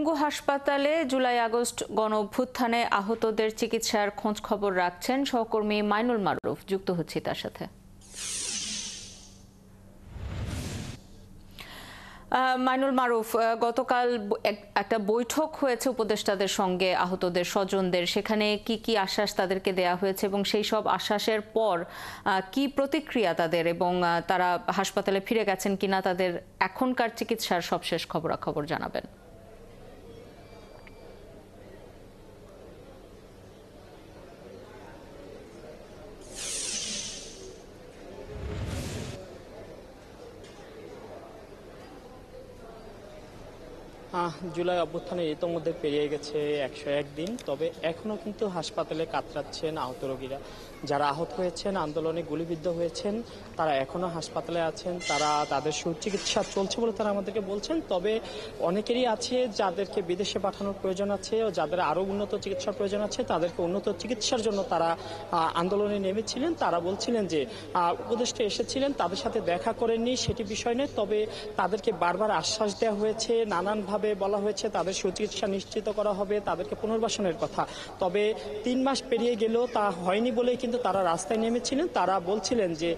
পঙ্গু হাসপাতালে July August গণঅভ্যুত্থানে আহতদের চিকিৎসার খোঁজ খবর রাখছেন সহকর্মী মাইনুল মারুফ। যুক্ত হচ্ছি তার সাথে। মাইনুল মারুফ, গতকাল একটা বৈঠক হয়েছে উপদেষ্টাদের সঙ্গে আহতদের স্বজনদের, সেখানে কি কি আশ্বাস তাদেরকে দেয়া হয়েছে এবং সেই সব আশ্বাসের পর কি প্রতিক্রিয়া তাদের, এবং তারা হাসপাতালে ফিরে গেছেন কিনা, তাদের এখনকার চিকিৎসার সবশেষ খবরাখবর জানাবেন। জুলাই অভ্যুত্থানে ইতোমধ্যে পেরিয়ে গেছে 101 দিন, তবে এখনো কিন্তু হাসপাতালে কাতরাচ্ছেন আহত রোগীরা। যারা আহত হয়েছেন, আন্দোলনে গুলিবিদ্ধ হয়েছেন, তারা এখনো হাসপাতালে আছেন। তাদের সুচিকিৎসা চলছে বলে তারা আমাদেরকে বলছেন। তবে অনেকেরই আছে যাদেরকে বিদেশে পাঠানোর প্রয়োজন আছে ও যাদের আরও উন্নত চিকিৎসার প্রয়োজন আছে, তাদেরকে উন্নত চিকিৎসার জন্য তারা আন্দোলনে নেমেছিলেন। তারা বলছিলেন যে উপদেষ্টা এসেছিলেন, তাদের সাথে দেখা করেননি সেটি বিষয় নয়, তবে তাদেরকে বারবার আশ্বাস দেওয়া হয়েছে, নানানভাবে বলা হয়েছে তাদের সুচিকিৎসা নিশ্চিত করা হবে, তাদেরকে পুনর্বাসনের কথা। তবে 3 মাস পেরিয়ে গেলেও তা হয়নি বলেই কিন্তু তারা রাস্তায় নেমেছিলেন। তারা বলছিলেন যে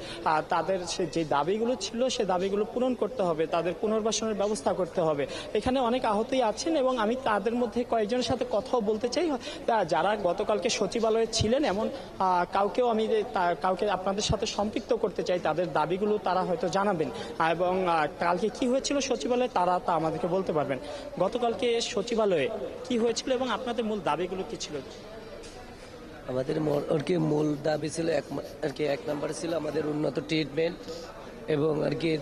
তাদের যে দাবিগুলো ছিল সে দাবিগুলো পূরণ করতে হবে, তাদের পুনর্বাসনের ব্যবস্থা করতে হবে। এখানে অনেক আহতই আছেন এবং আমি তাদের মধ্যে কয়েকজনের সাথে কথাও বলতে চাই, যারা গতকালকে সচিবালয়ে ছিলেন। এমন কাউকে আপনাদের সাথে সম্পৃক্ত করতে চাই। তাদের দাবিগুলো তারা হয়তো জানাবেন এবং কালকে কি হয়েছিল সচিবালয়ে তা আমাদেরকে বলতে পারবেন। গতকালকে সচিবালয়ে কি হয়েছিল এবং আপনাদের মূল দাবিগুলো কি ছিল? আমাদের মূল দাবি ছিল এক নম্বর ছিল আমাদের উন্নত ট্রিটমেন্ট, এবং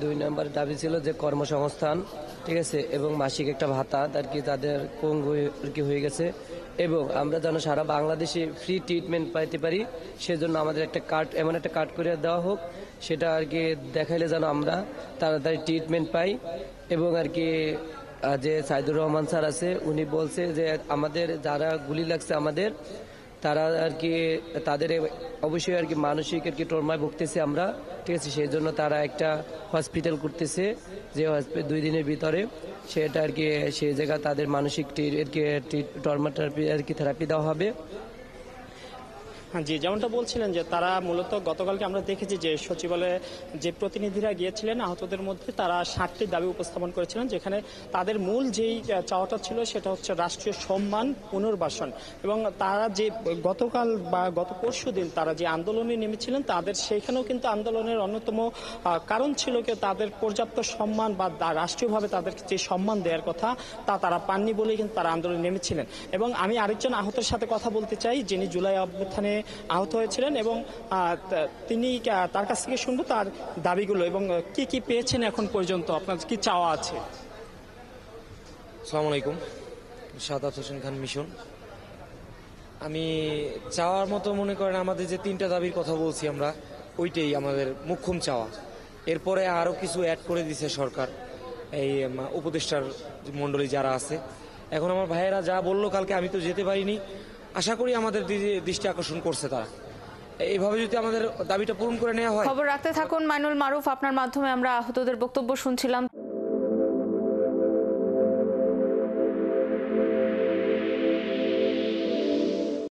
2 নম্বর দাবি ছিল যে কর্মসংস্থান, ঠিক আছে, এবং মাসিক একটা ভাতা তাদের পঙ্গু হয়ে গেছে, এবং আমরা যেন সারা বাংলাদেশে ফ্রি ট্রিটমেন্ট পাইতে পারি সেজন্য আমাদের একটা কার্ড, এমন একটা কার্ড করে দেওয়া হোক, সেটা দেখাইলে যেন আমরা তাড়াতাড়ি ট্রিটমেন্ট পাই। এবং যে সাইদুর রহমান স্যার আছে, উনি বলছে যে আমাদের যারা গুলি লাগছে আমাদের, তারা তাদের অবশ্যই মানসিক ট্রমায় ভুগতেছে আমরা, ঠিক আছে, সেই জন্য তারা একটা হসপিটাল করতেছে, যে হসপিটাল 2 দিনের ভিতরে সেটা সেই জায়গা তাদের মানসিক ট্রমা থেরাপি দেওয়া হবে। জি, যেমনটা বলছিলেন যে তারা মূলত গতকালকে আমরা দেখেছি যে সচিবালয়ে যে প্রতিনিধিরা গিয়েছিলেন আহতদের মধ্যে, তারা 7টি দাবি উপস্থাপন করেছিলেন, যেখানে তাদের মূল যেই চাওয়াটা ছিল সেটা হচ্ছে রাষ্ট্রীয় সম্মান, পুনর্বাসন। এবং তারা যে গতকাল বা গত পরশু দিন তারা যে আন্দোলনে নেমেছিলেন, তাদের সেইখানেও কিন্তু আন্দোলনের অন্যতম কারণ ছিল তাদের পর্যাপ্ত সম্মান বা রাষ্ট্রীয়ভাবে তাদের যে সম্মান দেওয়ার কথা তারা পাননি বলেই কিন্তু তারা আন্দোলনে নেমেছিলেন। এবং আমি আরেকজন আহতের সাথে কথা বলতে চাই, যিনি জুলাই অভ্যুত্থানে আহত হয়েছিলেন, এবং তিনি তার কাছ থেকে শুনবো তার দাবিগুলো এবং কি কি পেয়েছেন এখন পর্যন্ত, আপনার কি চাওয়া আছে। আসসালামু আলাইকুম, সাদাত হোসেন খান মিশন। আমি চাওয়ার মতো মনে করেন আমাদের যে 3টা দাবির কথা বলছি আমরা, ওইটাই আমাদের মুখ্যম চাওয়া। এরপরে আরও কিছু অ্যাড করে দিছে সরকার, এই উপদেষ্টার মণ্ডলী যারা আছে। এখন আমার ভাইয়েরা যা বললো কালকে, আমি তো যেতে পারিনি, আশা করি আমাদের দৃষ্টি আকর্ষণ করছে তারা। এইভাবে যদি আমাদের দাবিটা পূরণ করে নেওয়া হয়। খবর রাখতে থাকুন মাইনুল মারুফ, আপনার মাধ্যমে আমরা আহতদের বক্তব্য শুনছিলাম।